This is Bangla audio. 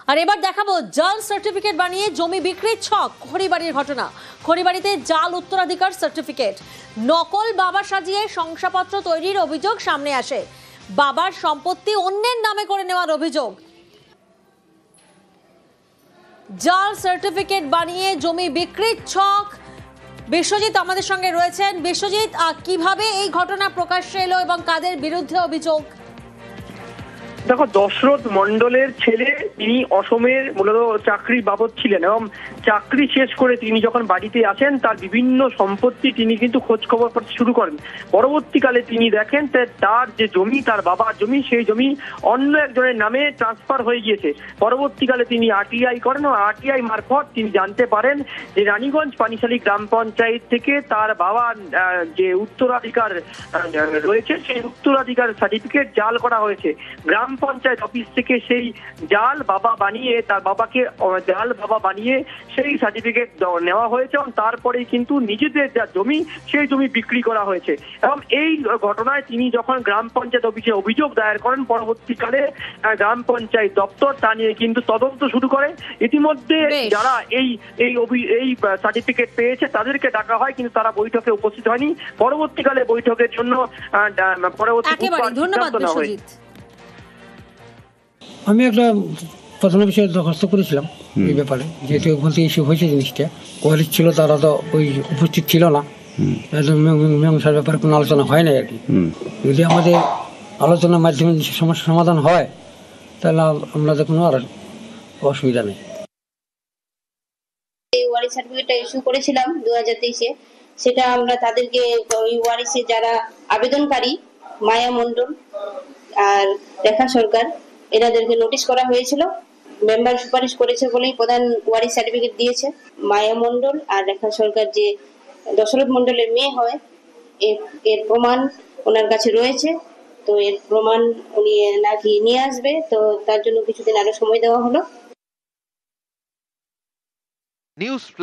আর এবার দেখাবো জাল সার্টিফিকেট বানিয়ে জমি বিক্রির ছক। খড়িবাড়ির ঘটনা। খড়িবাড়িতে জাল উত্তরাধিকার সার্টিফিকেট, নকল বাবা সাজিয়ে শংসাপত্র তৈরির অভিযোগ সামনে আসে। বাবার সম্পত্তি অন্যের নামে করে নেওয়ার অভিযোগ। জাল সার্টিফিকেট বানিয়ে জমি বিক্রির ছক। বিশ্বজিৎ আমাদের সঙ্গে রয়েছেন। বিশ্বজিৎ, কিভাবে এই ঘটনা প্রকাশ্যে এলো এবং কাদের বিরুদ্ধে অভিযোগ? দেখো, দশরথ মন্ডলের ছেলে, তিনি অসমের মূলত চাকরি বাবদ ছিলেন এবং চাকরি শেষ করে তিনি যখন বাড়িতে আসেন তার বিভিন্ন সম্পত্তি তিনি কিন্তু খোঁজ খবর করতে শুরু করেন। পরবর্তীকালে তিনি দেখেন তার যে জমি, তার বাবার জমি, সেই জমি অন্য একজনের নামে ট্রান্সফার হয়ে গিয়েছে। পরবর্তীকালে তিনি আরটিআই করেন ও আরটিআই মারফত তিনি জানতে পারেন যে রানীগঞ্জ পানিশালী গ্রাম পঞ্চায়েত থেকে তার বাবার যে উত্তরাধিকার রয়েছে সেই উত্তরাধিকার সার্টিফিকেট জাল করা হয়েছে। গ্রাম পঞ্চায়েত অফিস থেকে সেই জাল বাবা বানিয়ে তার বাবাকে জাল বাবা বানিয়ে সেই সার্টিফিকেট নেওয়া হয়েছে এবং তারপরেই কিন্তু নিজেদের যা জমি সেই জমি বিক্রি করা হয়েছে। এবং এই ঘটনায় তিনি যখন গ্রাম পঞ্চায়েত অফিসে অভিযোগ দায়ের করেন, পরবর্তীকালে গ্রাম পঞ্চায়েত দপ্তর তা নিয়ে কিন্তু তদন্ত শুরু করে। ইতিমধ্যে যারা এই সার্টিফিকেট পেয়েছে তাদেরকে ডাকা হয়, কিন্তু তারা বৈঠকে উপস্থিত হয়নি। পরবর্তীকালে বৈঠকের জন্য ধন্যবাদ বিশ্বজিৎ। আমি একটা প্রধান বিষয়ে দরখাস্ত করেছিলাম এই ব্যাপারে, যেহেতু বলতে ইস্যু হয়েছে জিনিসটা, কোয়ালিটি ছিল তারা তো ওই উপস্থিত ছিল না, মীমাংসার ব্যাপারে কোনো আলোচনা হয় না আর কি। যদি আমাদের আলোচনার মাধ্যমে সমস্যার সমাধান হয় তাহলে আমাদের কোনো আর অসুবিধা নেই। ওয়ারিশ সার্টিফিকেটটা ইস্যু করেছিলাম 2023-এ, সেটা আমরা তাদেরকে ওই ওয়ারিশে যারা আবেদনকারী মায়া মণ্ডল আর রেখা সরকার, এনাদেরকে নোটিশ করা হয়েছিল। মেম্বার সুপারিশ করেছে বলেই প্রধান ওয়ারিশ সার্টিফিকেট দিয়েছে। মায়া মণ্ডল আর রেখা সরকার যে দশরথ মণ্ডলের মেয়ে হয়, এর প্রমাণ ওনার কাছে রয়েছে। তো এর প্রমাণ উনি নাকি নিয়ে আসবে, তো তার জন্য কিছুদিন আরো সময় দেওয়া হলো।